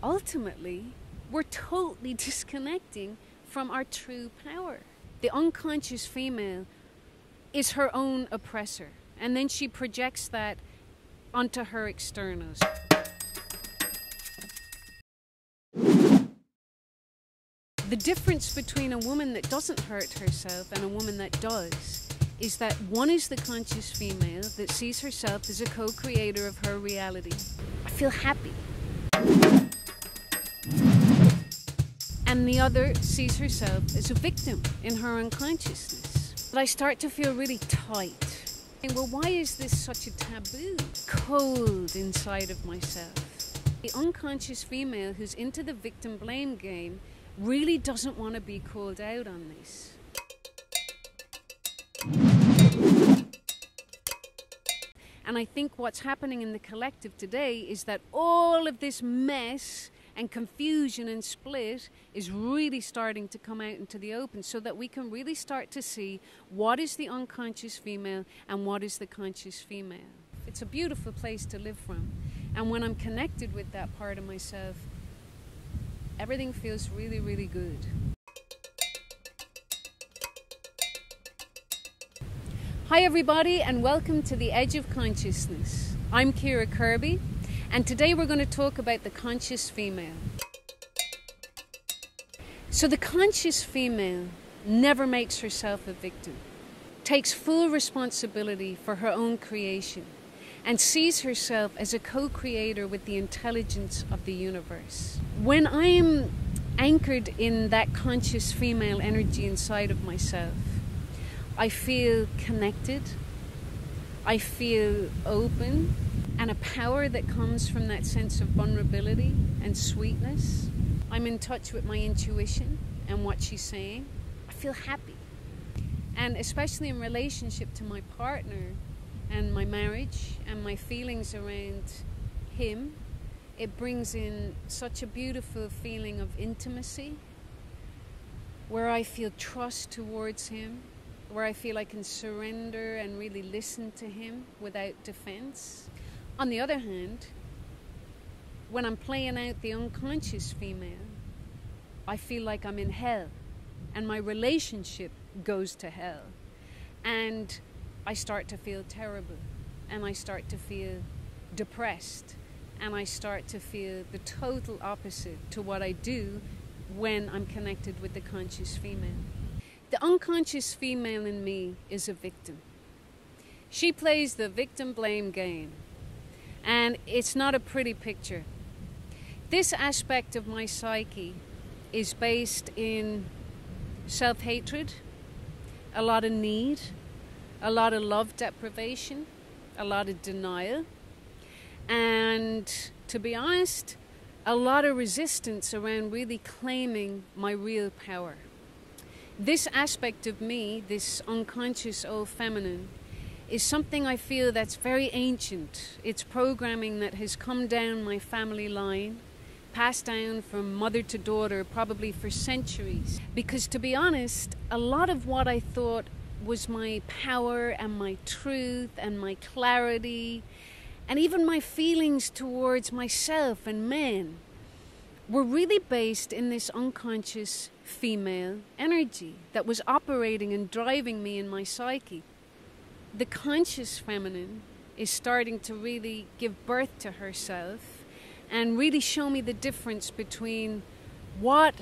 ultimately, we're totally disconnecting from our true power. The unconscious female is her own oppressor, and then she projects that onto her externals. The difference between a woman that doesn't hurt herself and a woman that does is that one is the conscious female that sees herself as a co-creator of her reality. I feel happy. And the other sees herself as a victim in her unconsciousness. But I start to feel really tight. And well, why is this such a taboo? Cold inside of myself. The unconscious female who's into the victim blame game really doesn't want to be called out on this. And I think what's happening in the collective today is that all of this mess and confusion and split is really starting to come out into the open, so that we can really start to see what is the unconscious female and what is the conscious female. It's a beautiful place to live from. And when I'm connected with that part of myself, everything feels really, really good. Hi everybody, and welcome to The Edge of Consciousness. I'm Kira Kirby, and today we're going to talk about the conscious female. So the conscious female never makes herself a victim, takes full responsibility for her own creation, and sees herself as a co-creator with the intelligence of the universe. When I'm anchored in that conscious female energy inside of myself, I feel connected, I feel open, and a power that comes from that sense of vulnerability and sweetness. I'm in touch with my intuition and what she's saying. I feel happy. And especially in relationship to my partner and my marriage and my feelings around him, it brings in such a beautiful feeling of intimacy, where I feel trust towards him, where I feel I can surrender and really listen to him without defense. On the other hand, when I'm playing out the unconscious female, I feel like I'm in hell, and my relationship goes to hell. And I start to feel terrible, and I start to feel depressed, and I start to feel the total opposite to what I do when I'm connected with the conscious female. The unconscious female in me is a victim. She plays the victim blame game, and it's not a pretty picture. This aspect of my psyche is based in self-hatred, a lot of need, a lot of love deprivation, a lot of denial, and to be honest, a lot of resistance around really claiming my real power. This aspect of me, this unconscious old feminine, is something I feel that's very ancient. It's programming that has come down my family line, passed down from mother to daughter, probably for centuries. Because to be honest, a lot of what I thought was my power and my truth and my clarity, and even my feelings towards myself and men, were really based in this unconscious female energy that was operating and driving me in my psyche. The conscious feminine is starting to really give birth to herself and really show me the difference between what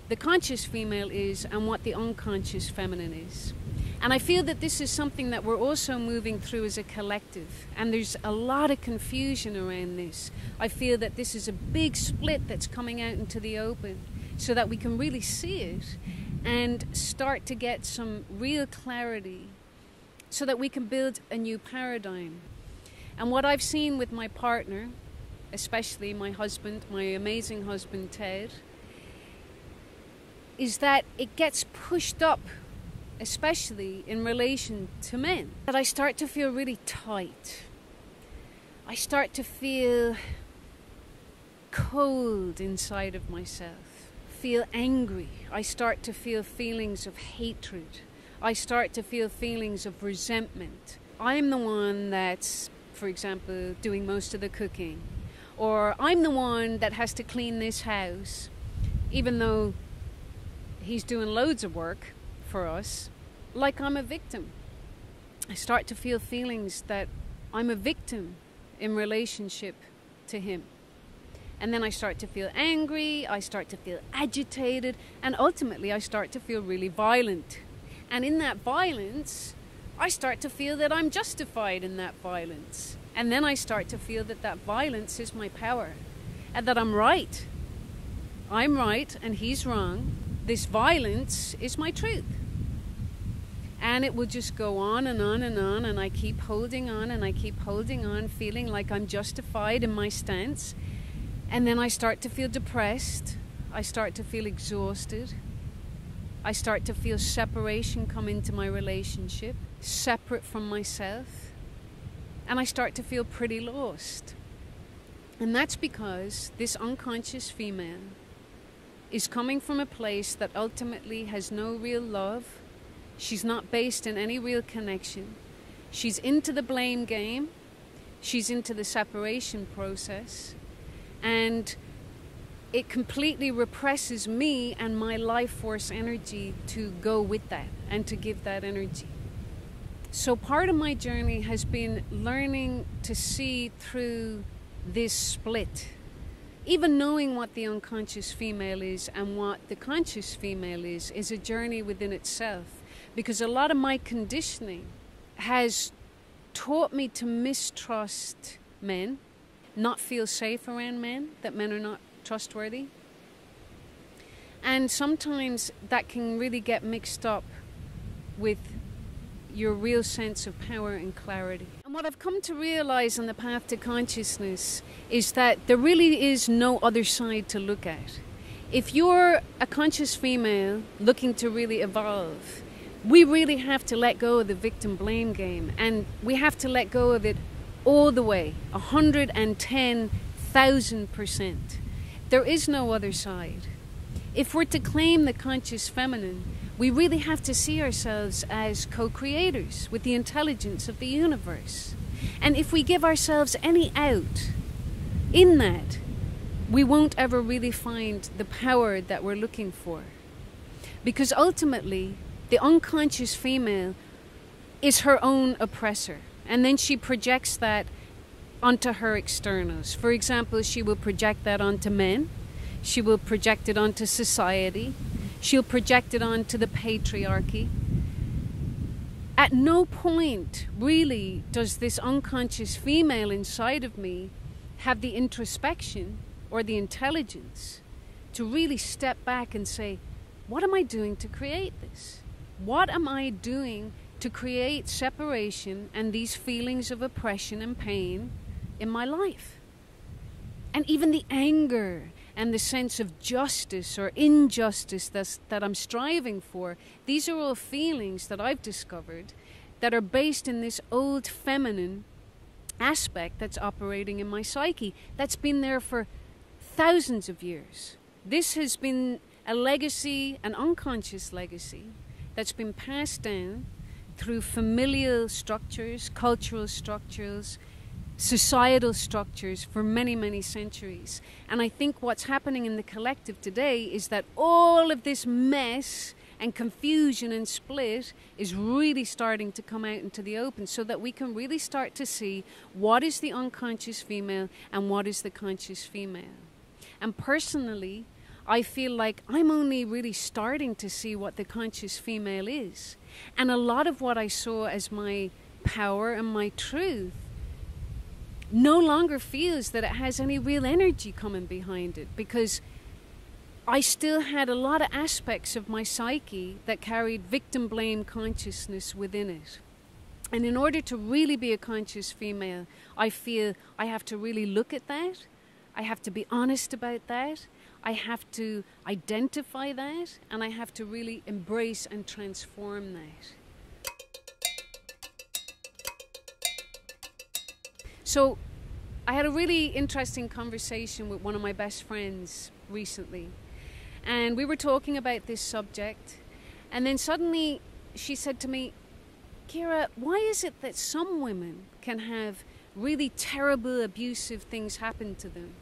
the conscious female is and what the unconscious feminine is. And I feel that this is something that we're also moving through as a collective. And there's a lot of confusion around this. I feel that this is a big split that's coming out into the open, so that we can really see it and start to get some real clarity, so that we can build a new paradigm. And what I've seen with my partner, especially my husband, my amazing husband Ted, is that it gets pushed up, especially in relation to men, that I start to feel really tight. I start to feel cold inside of myself, feel angry. I start to feel feelings of hatred. I start to feel feelings of resentment. I'm the one that's, for example, doing most of the cooking, or I'm the one that has to clean this house, even though he's doing loads of work for us, like I'm a victim. I start to feel feelings that I'm a victim in relationship to him. And then I start to feel angry, I start to feel agitated, and ultimately I start to feel really violent. And in that violence, I start to feel that I'm justified in that violence. And then I start to feel that that violence is my power, and that I'm right. I'm right and he's wrong. This violence is my truth. And it will just go on and on and on, and I keep holding on and I keep holding on, feeling like I'm justified in my stance. And then I start to feel depressed. I start to feel exhausted. I start to feel separation come into my relationship, separate from myself. And I start to feel pretty lost. And that's because this unconscious female is coming from a place that ultimately has no real love. She's not based in any real connection. She's into the blame game. She's into the separation process. And it completely represses me and my life force energy to go with that and to give that energy. So part of my journey has been learning to see through this split. Even knowing what the unconscious female is and what the conscious female is a journey within itself. Because a lot of my conditioning has taught me to mistrust men, not feel safe around men, that men are not trustworthy. And sometimes that can really get mixed up with your real sense of power and clarity. And what I've come to realize on the path to consciousness is that there really is no other side to look at. If you're a conscious female looking to really evolve, we really have to let go of the victim blame game, and we have to let go of it all the way, 110,000%. There is no other side. If we're to claim the conscious feminine, we really have to see ourselves as co-creators with the intelligence of the universe. And if we give ourselves any out in that, we won't ever really find the power that we're looking for. Because ultimately, the unconscious female is her own oppressor. And then she projects that onto her externals. For example, she will project that onto men. She will project it onto society. She'll project it onto the patriarchy. At no point, really, does this unconscious female inside of me have the introspection or the intelligence to really step back and say, what am I doing to create this? What am I doing to create separation and these feelings of oppression and pain in my life? And even the anger and the sense of justice or injustice that I'm striving for, these are all feelings that I've discovered that are based in this old feminine aspect that's operating in my psyche, that's been there for thousands of years. This has been a legacy, an unconscious legacy, that's been passed down through familial structures, cultural structures, societal structures for many, many centuries. And I think what's happening in the collective today is that all of this mess and confusion and split is really starting to come out into the open, so that we can really start to see what is the unconscious female and what is the conscious female. And personally, I feel like I'm only really starting to see what the conscious female is. And a lot of what I saw as my power and my truth no longer feels that it has any real energy coming behind it, because I still had a lot of aspects of my psyche that carried victim blame consciousness within it. And in order to really be a conscious female, I feel I have to really look at that. I have to be honest about that. I have to identify that, and I have to really embrace and transform that. So I had a really interesting conversation with one of my best friends recently, and we were talking about this subject, and then suddenly she said to me, Kira, why is it that some women can have really terrible, abusive things happen to them.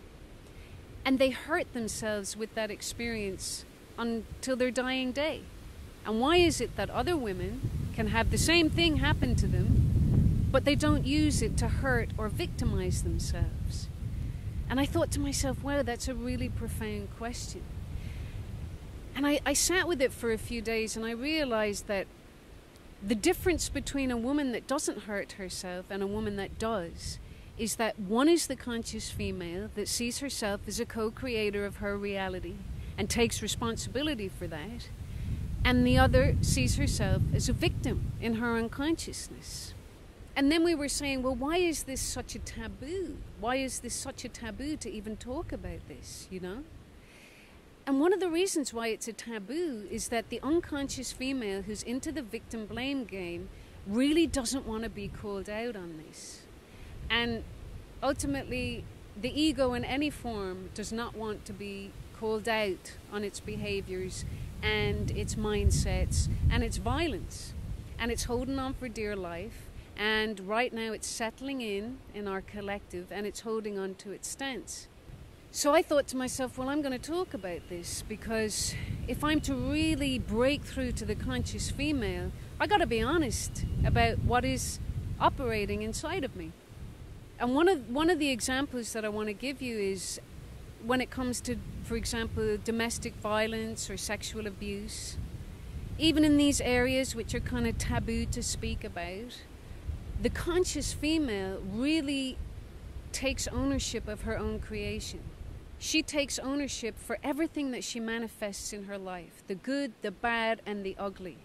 And they hurt themselves with that experience until their dying day. And why is it that other women can have the same thing happen to them, but they don't use it to hurt or victimize themselves? And I thought to myself, wow, that's a really profound question. And I sat with it for a few days, and I realized that the difference between a woman that doesn't hurt herself and a woman that does is that one is the conscious female that sees herself as a co-creator of her reality and takes responsibility for that, and the other sees herself as a victim in her unconsciousness. And then we were saying, well, why is this such a taboo? Why is this such a taboo to even talk about this, you know? And one of the reasons why it's a taboo is that the unconscious female who's into the victim blame game really doesn't want to be called out on this. And ultimately, the ego in any form does not want to be called out on its behaviors and its mindsets and its violence. And it's holding on for dear life. And right now it's settling in our collective, and it's holding on to its stance. So I thought to myself, well, I'm going to talk about this, because if I'm to really break through to the conscious female, I got to be honest about what is operating inside of me. And one of the examples that I want to give you is when it comes to, for example, domestic violence or sexual abuse. Even in these areas which are kind of taboo to speak about, the conscious female really takes ownership of her own creation. She takes ownership for everything that she manifests in her life, the good, the bad, and the ugly.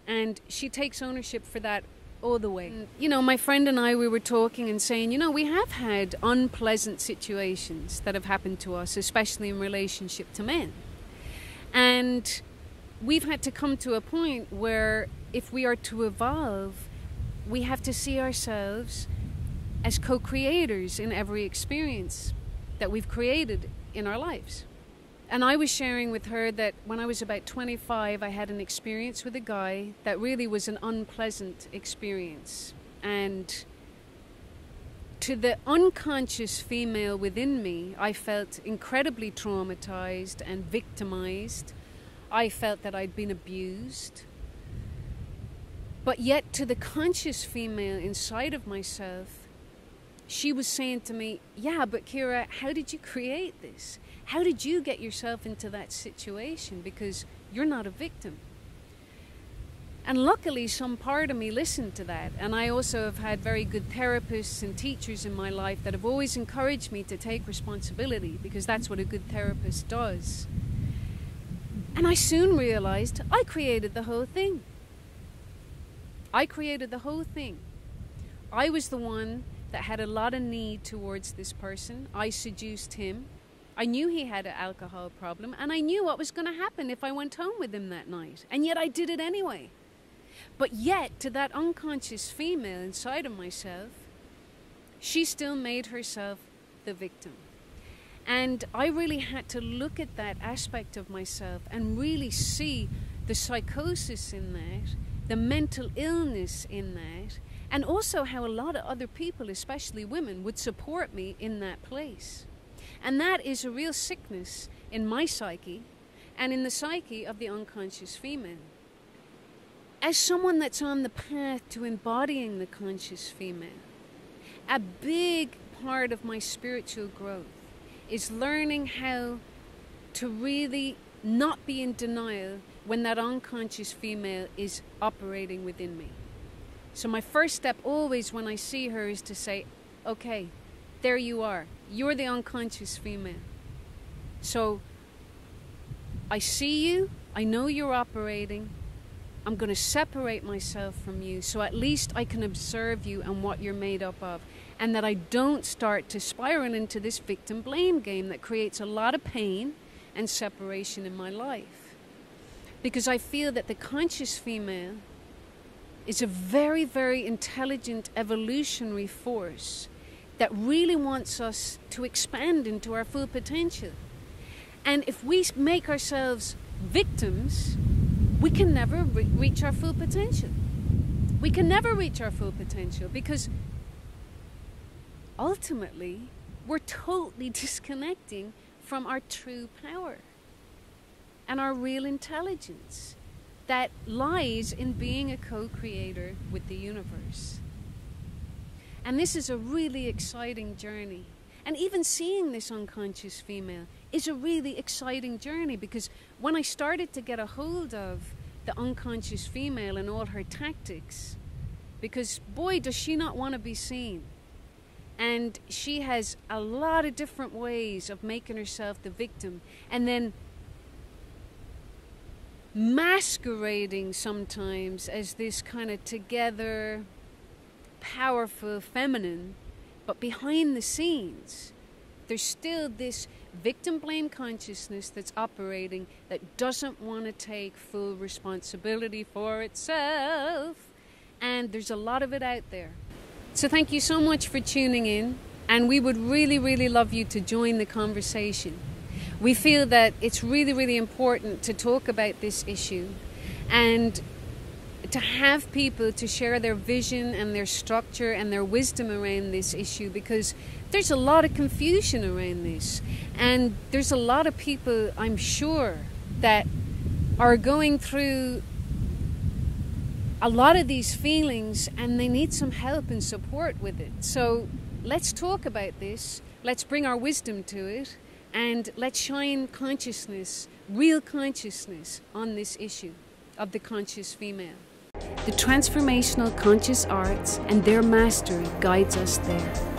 And she takes ownership for that all the way. You know, my friend and I, we were talking and saying, you know, we have had unpleasant situations that have happened to us, especially in relationship to men. And we've had to come to a point where if we are to evolve, we have to see ourselves as co-creators in every experience that we've created in our lives. And I was sharing with her that when I was about 25, I had an experience with a guy that really was an unpleasant experience. And to the unconscious female within me, I felt incredibly traumatized and victimized. I felt that I'd been abused. But yet to the conscious female inside of myself, she was saying to me, yeah, but Kira, how did you create this? How did you get yourself into that situation? Because you're not a victim. And luckily, some part of me listened to that. And I also have had very good therapists and teachers in my life that have always encouraged me to take responsibility, because that's what a good therapist does. And I soon realized I created the whole thing. I created the whole thing. I was the one that had a lot of need towards this person. I seduced him. I knew he had an alcohol problem, and I knew what was going to happen if I went home with him that night. And yet I did it anyway. But yet, to that unconscious female inside of myself, she still made herself the victim. And I really had to look at that aspect of myself and really see the psychosis in that, the mental illness in that, and also how a lot of other people, especially women, would support me in that place. And that is a real sickness in my psyche and in the psyche of the unconscious female. As someone that's on the path to embodying the conscious female, a big part of my spiritual growth is learning how to really not be in denial when that unconscious female is operating within me. So my first step always when I see her is to say, okay, there you are. You're the unconscious female. So I see you. I know you're operating. I'm going to separate myself from you so at least I can observe you and what you're made up of. And that I don't start to spiral into this victim blame game that creates a lot of pain and separation in my life. Because I feel that the conscious female is a very, very intelligent evolutionary force that really wants us to expand into our full potential. And if we make ourselves victims, we can never reach our full potential. We can never reach our full potential because ultimately, we're totally disconnecting from our true power and our real intelligence that lies in being a co-creator with the universe. And this is a really exciting journey. And even seeing this unconscious female is a really exciting journey, because when I started to get a hold of the unconscious female and all her tactics, because boy, does she not want to be seen. And she has a lot of different ways of making herself the victim, and then masquerading sometimes as this kind of together, powerful feminine. But behind the scenes, there's still this victim blame consciousness that's operating, that doesn't want to take full responsibility for itself. And there's a lot of it out there. So thank you so much for tuning in. And we would really, really love you to join the conversation. We feel that it's really, really important to talk about this issue and to have people to share their vision and their structure and their wisdom around this issue, because there's a lot of confusion around this. And there's a lot of people, I'm sure, that are going through a lot of these feelings and they need some help and support with it. So let's talk about this. Let's bring our wisdom to it, and let's shine consciousness, real consciousness, on this issue of the conscious female. The transformational conscious arts and their mastery guides us there.